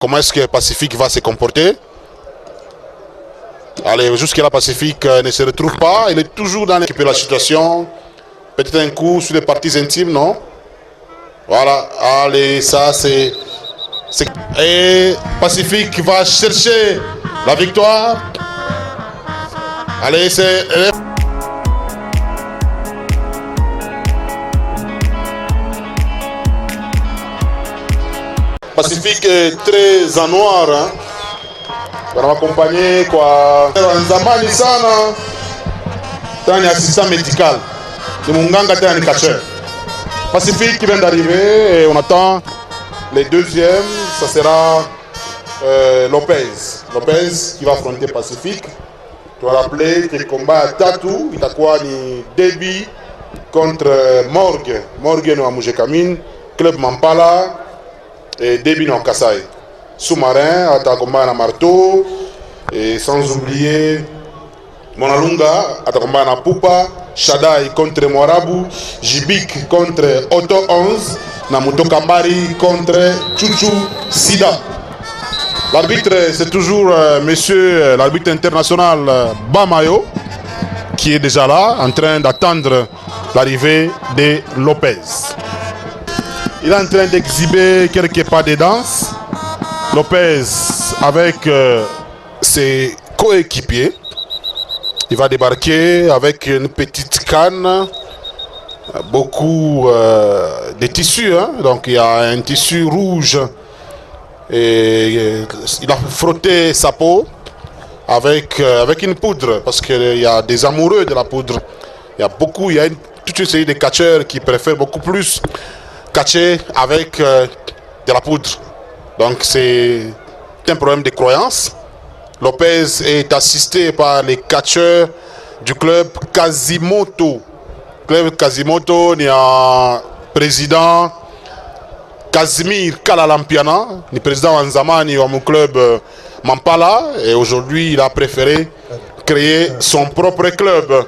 Comment est-ce que Pacifique va se comporter? Allez, jusqu'à là, Pacifique ne se retrouve pas. Il est toujours dans la situation. Peut-être un coup sur les parties intimes, non? Voilà, allez, ça c'est... Et Pacifique va chercher la victoire. Allez, c'est... Pacifique est très en noir, hein? On va accompagner quoi? Nzambani sana. Tani assistant médical. De Munganga Tani Kacher. Pacifique qui vient d'arriver et on attend les deuxièmes. Ça sera Lopez. Lopez qui va affronter Pacifique. Tu vas rappeler que le combat à Tatou, il a quoi ni débit contre Morgue. Morgue no Amoujekamine, Club Mampala et débit no Kassai. Sous-marin, à combat à Marteau, et sans oublier Monalunga, à combat à Pupa, Shadai contre Moarabu, Jibik contre Otto 11, Namuto Kambari contre Chuchu Sida. L'arbitre, c'est toujours monsieur l'arbitre international Bamayo, qui est déjà là, en train d'attendre l'arrivée de Lopez. Il est en train d'exhiber quelques pas de danse. Lopez avec ses coéquipiers. Il va débarquer avec une petite canne, beaucoup de tissus, hein? Donc il y a un tissu rouge et il a frotté sa peau avec une poudre parce qu'il y a des amoureux de la poudre. Il y a toute une série de catcheurs qui préfèrent beaucoup plus catcher avec de la poudre. Donc c'est un problème de croyance. Lopez est assisté par les catcheurs du club Quasimoto. Club Quasimoto, il y a président Casimir Kalalampiana, le président Wanzamani au mon club Mampala, et aujourd'hui il a préféré créer son propre club.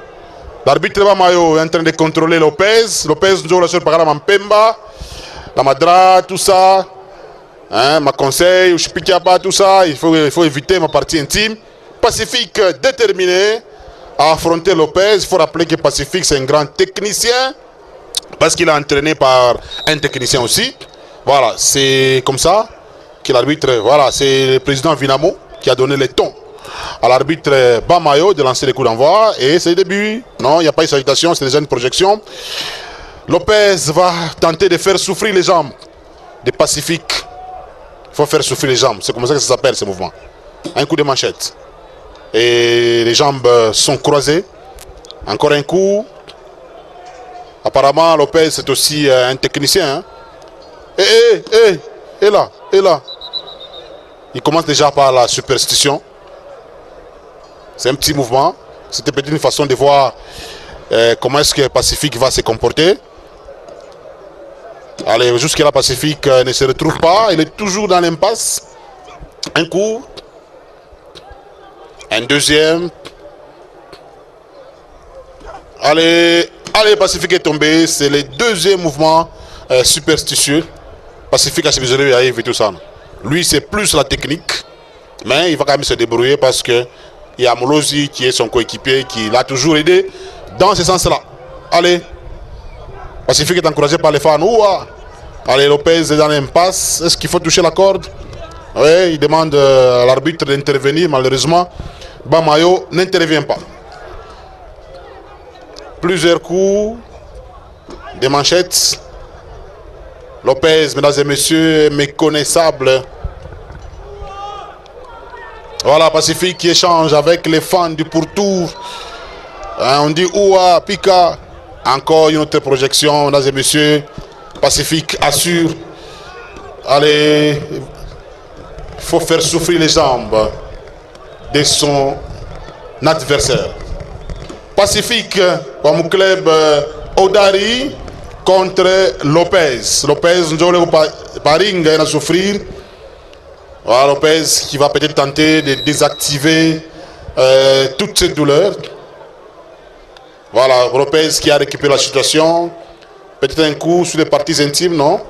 L'arbitre Bamayo est en train de contrôler Lopez. Lopez nous a sur Pagala Mampemba, la Madra, tout ça. Hein, ma conseil, je ne pas tout ça, il faut éviter ma partie intime. Pacifique déterminé à affronter Lopez. Il faut rappeler que Pacifique c'est un grand technicien parce qu'il est entraîné par un technicien aussi. Voilà, c'est comme ça que l'arbitre, voilà, c'est le président Vinamo qui a donné le ton à l'arbitre Bamayo de lancer les coups d'envoi et c'est le début. Non, il n'y a pas de salutation, c'est déjà une projection. Lopez va tenter de faire souffrir les jambes de Pacifique. Il faut faire souffler les jambes, c'est comme ça que ça s'appelle ce mouvement. Un coup de manchette. Et les jambes sont croisées. Encore un coup. Apparemment, Lopez c'est aussi un technicien. Hein? Et là. Il commence déjà par la superstition. C'est un petit mouvement. C'était peut-être une façon de voir comment est-ce que Pacifique va se comporter. Allez, jusqu'à là, Pacifique ne se retrouve pas. Il est toujours dans l'impasse. Un coup. Un deuxième. Allez, Pacifique est tombé. C'est le deuxième mouvement superstitieux. Pacifique a suivi avec tout ça. Lui, c'est plus la technique. Mais il va quand même se débrouiller parce que il y a Molosi qui est son coéquipier qui l'a toujours aidé dans ce sens-là. Allez. Pacifique est encouragé par les fans. Ouah. Allez, Lopez est dans l'impasse. Est-ce qu'il faut toucher la corde? Oui, il demande à l'arbitre d'intervenir. Malheureusement, Bamayo n'intervient pas. Plusieurs coups. Des manchettes. Lopez, mesdames et messieurs, est méconnaissable. Voilà, Pacifique qui échange avec les fans du pourtour. Hein, on dit Ouah, Pika. Encore une autre projection, mesdames et messieurs. Pacifique assure. Allez, il faut faire souffrir les jambes de son adversaire. Pacifique, comme club Odari contre Lopez. Lopez, nous allons paringa à souffrir. Voilà, Lopez qui va peut-être tenter de désactiver toutes ces douleurs. Voilà, Lopez qui a récupéré la situation. Peut-être un coup sur les parties intimes, non?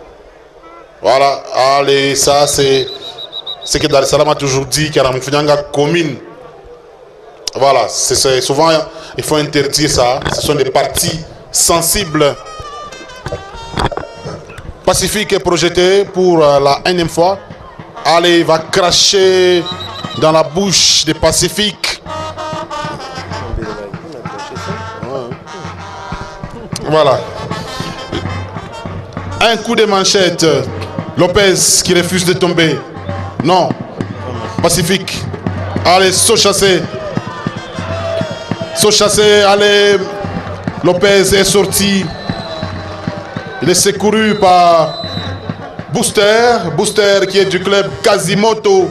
Voilà, allez, ça c'est ce que Dar es Salaam a toujours dit, qu'il y a une commune. Voilà, c'est souvent, il faut interdire ça. Ce sont des parties sensibles. Pacifique est projeté pour la énième fois. Allez, il va cracher dans la bouche des Pacifiques. Voilà. Un coup de manchette. Lopez qui refuse de tomber. Non. Pacifique. Allez, saut chassé. Saut chassé. Allez. Lopez est sorti. Il est secouru par Booster. Booster qui est du club Quasimoto.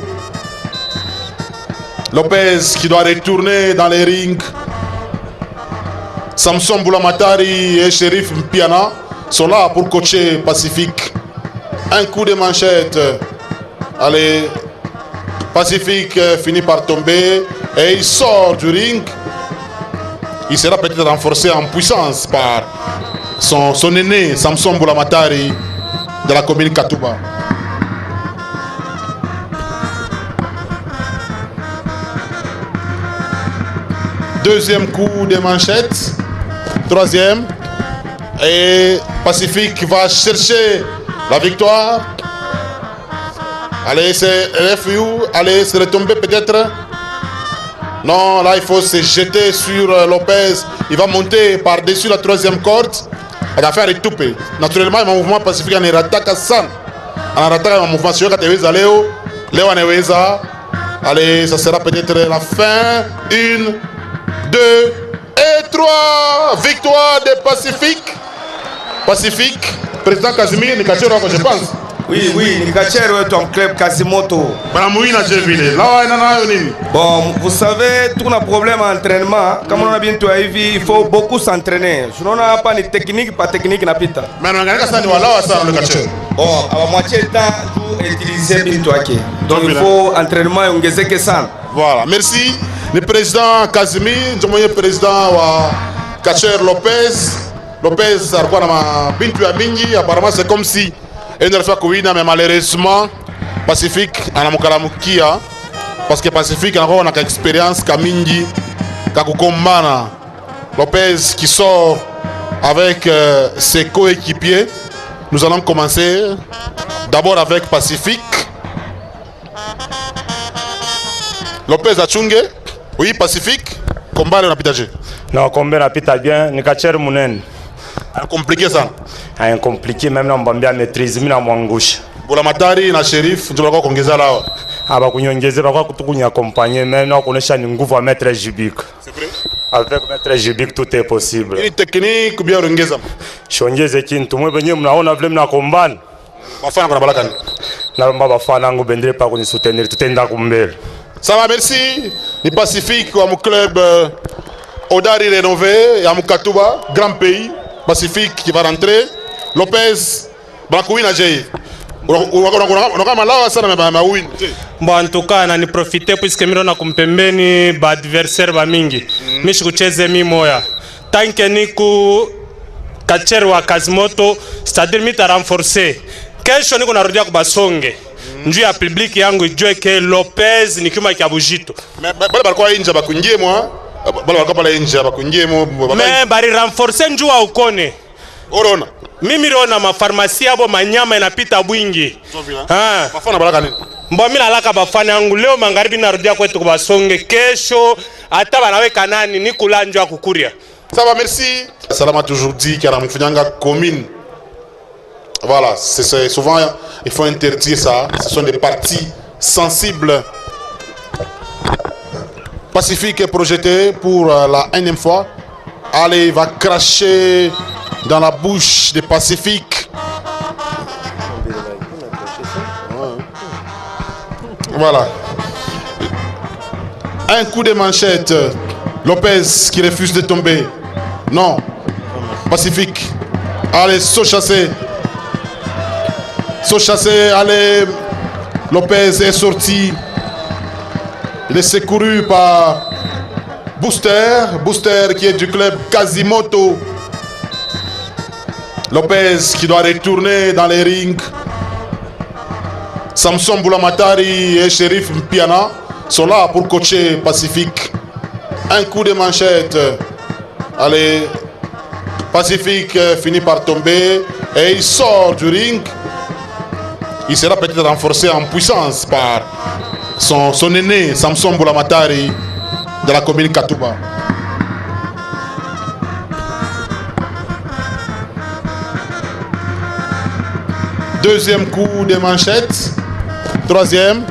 Lopez qui doit retourner dans les rings. Samson Boulamatari et Sheriff Mpiana sont là pour coacher Pacifique. Un coup de manchette. Allez, Pacifique finit par tomber et il sort du ring. Il sera peut-être renforcé en puissance par son aîné Samson Boulamatari de la commune Katouba. Deuxième coup de manchette. Troisième. Et Pacifique va chercher la victoire. Allez, c'est RFU. Allez, c'est retombé peut-être. Non, là, il faut se jeter sur Lopez. Il va monter par-dessus la troisième corde. Il va faire un toupé. Naturellement, il y a un mouvement Pacifique. Il y a un attaque à San. Il y a un attaque à un mouvement. Si vous avez Léo, allez, ça sera peut-être la fin. 1, 2 et 3. Victoire des Pacifiques. Pacifique. Président Casimir, Nikachero, je pense. Oui, Nikachero est un club Quasimoto. Bon, vous savez, tout un problème en entraînement. Comme on a bientôt vu, il faut beaucoup s'entraîner. Sinon, on n'a pas de technique, pas technique, n'a pas. Mais on a ça, bon, à la moitié du temps, vous utilisez bientôt. Donc, il faut entraînement et on ne que ça. Voilà, merci. Le président Casimir, le président Kacher Lopez. Lopez, apparemment, c'est comme si. Mais malheureusement, Pacifique, parce que Pacifique a une expérience Kamindi, Kakukombana. Lopez qui sort avec ses coéquipiers. Nous allons commencer d'abord avec Pacifique. Lopez Achunge, oui, Pacifique, combat le Napitagé. Non, combat Napita bien, Nikacher Mounen. Compliqué ça. Un compliqué même non bambia maîtrise mina mwangusha. Boulamatari na Sheriff ndio wako kuongeza lao. Aba kunyongeza bakwa kutukunya accompagner même na kuonesha ni nguvu à maître Jibik. C'est vrai? Avec maître Jibik tout est possible. Ni technique bien ongeza. Shongeze kintu mwe benye mnaona vile mnakombana. Bafana kuna balakani. Na mbaba bafana ngo bendele pa kuni soutenir tutenda kumbele. Ça va, merci. Ni Pacifique wa mu club Odari rénové ya Mukatuba, grand pays. Pacifique qui va rentrer. Lopez, Bakouina Jay. Bon, en tout cas, on a profité puisque nous avons compris ba adversaire ba mingi. Mishi kucheze mi moya. Tant que niku Kacher wa Quasimoto, c'est-à-dire mita renforcer. Kesho niko narudia kubasonge. Njuu ya public yangu ijue ke Lopez ni kama kiabujito. Mais bale balikuwa inja bakungie moi. Bale balikuwa pale inja bakungie moi. Mais bari renforcer njuu wa ukone. Orona. Mimi rona mafarmasi abo manyama inapita bwingi. Bafana balaka nini? Mbo mimi nalaka bafana yangu leo magharibi narudia kwetu kubasonge. Kesho hata banaweka nani ni kulanjwa kukuria. Ça va, merci. Salam a toujours dit qu'il y a une commune. Voilà, c'est souvent, il faut interdire ça. Ce sont des parties sensibles. Pacifique est projeté pour la énième fois. Allez, il va cracher dans la bouche des Pacifiques. Voilà. Un coup de manchette. Lopez qui refuse de tomber. Non. Pacifique. Allez, saut chassé. Saut chassé. Allez. Lopez est sorti. Il est secouru par Booster. Booster qui est du club Quasimoto. Lopez qui doit retourner dans les rings. Samson Boulamatari et Shérif Mpiana sont là pour coacher Pacifique. Un coup de manchette. Allez, Pacifique finit par tomber et il sort du ring. Il sera peut-être renforcé en puissance par son aîné Samson Boulamatari de la commune Katouba. Deuxième coup de manchette. Troisième.